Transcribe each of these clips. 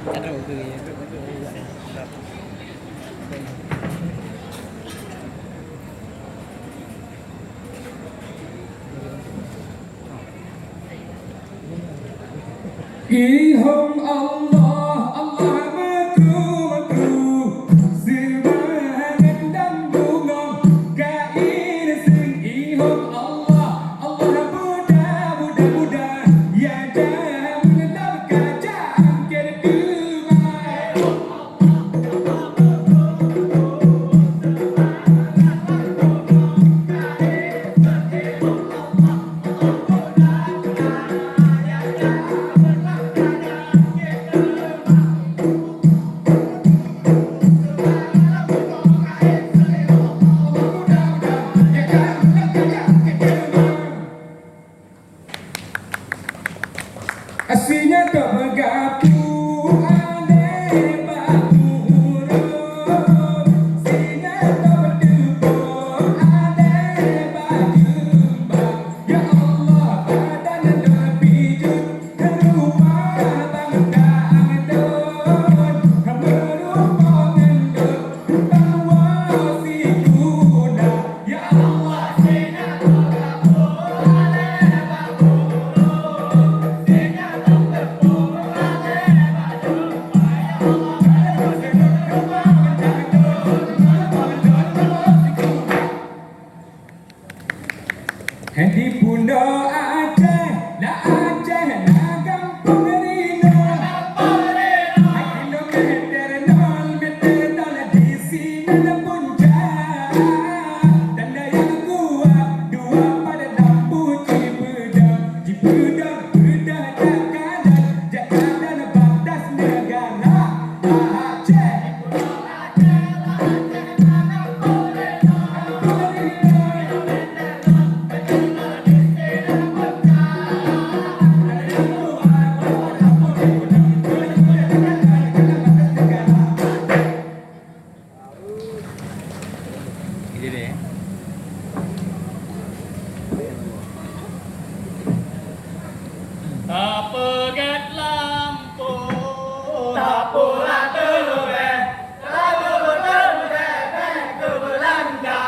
Taruh tu ya. Kỳ hồng Allah Allah berku semangat dan bunga kain sing hồng Allah Allah muda ya jangan dalam kacang kedua Aslinya tak bergabung ane batu Aslinya tak berdebur ane bajembang Ya Allah badan lebih jut rumah bangga angdon berumah ngendut bawa si kuda Ya Allah aslinya tak bergabung ane batu Di Pulau Aceh, dah Aceh, dah kampung Rino. Ayo meter nol di sini ada puncak. Tanda yang kuat, dua pada lampu Cipedang, bedah Jakadan batas negara Aceh. Ini dia. Tak pegat lampu, tak pula terlebih, tak terlebih, ke Belanda,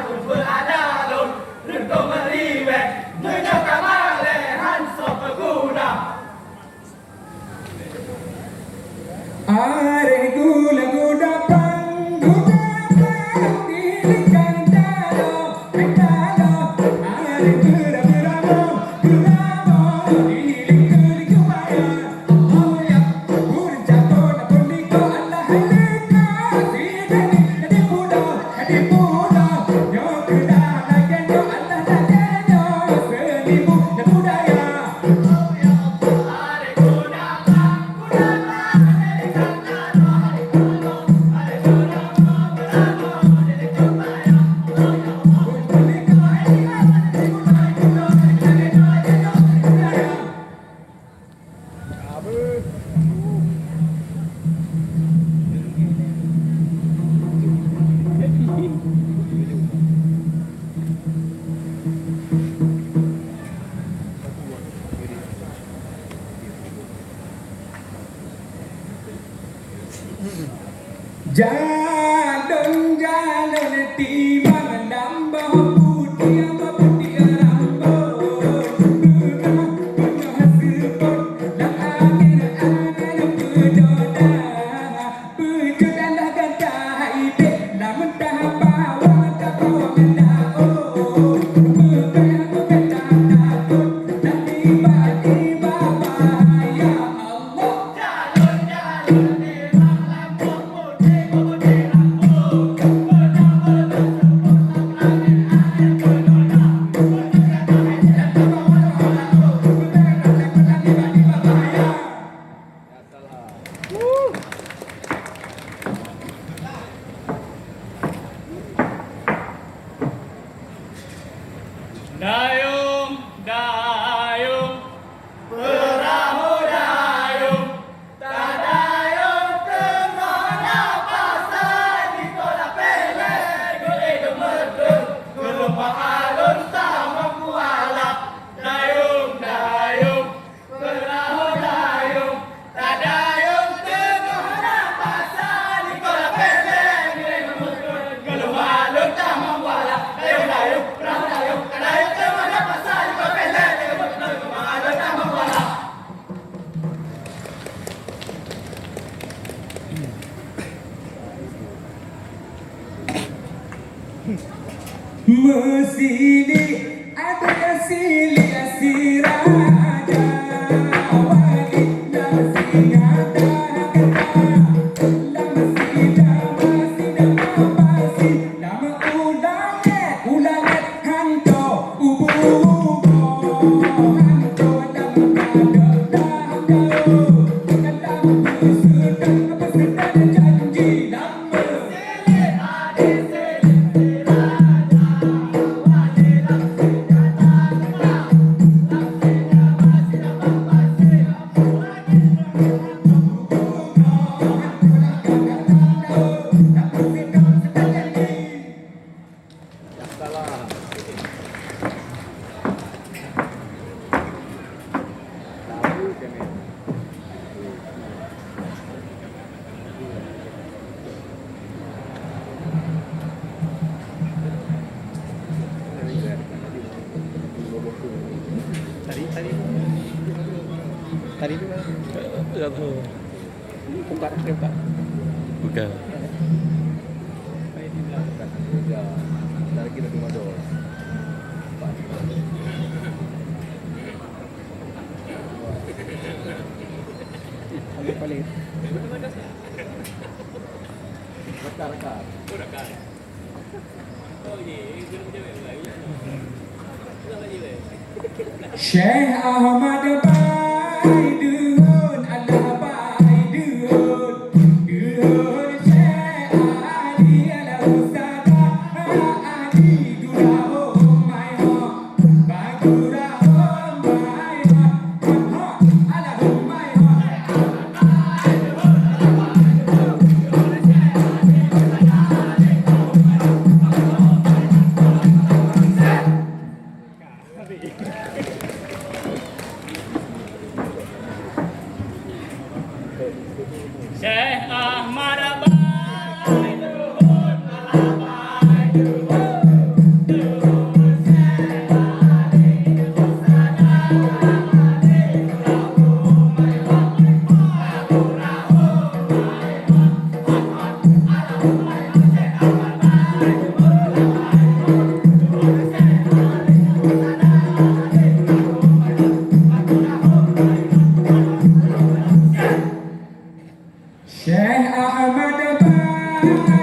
jumpa ada lun, rentung meriwet, menyokap malehan sop kuda. Are gula guda dilikan dalo are gula guramo dilikan kumaya Allah ya burjato na pundiko Allah halika sidani di muda yo kuda lagenyo Allah lagenyo seribu na budaya Jalan timbang nambah putih rambo penuh sepot dan angin berjodoh berjodoh dah ganta hidup dah mentah bawa tak bawa mendao bukan takut dan tiba-tiba bahaya Allah Mesini ada sili raja wali masih ada kata lama sida masih nama ulanget hanto ubu hanto dalam kadang sudah apa sudah janji nama Tadi tu kan? Tak tahu. Bukan. Bukan. Dari kita cuma dua. Paling. Rekar. Syekh Ahmad Baidun Allah Baidun Dun Syekh Ali ala Ustada Ali Dura my heart Bagura my heart ala my heart Syekh Ahmad Syekh Ahmad Baidun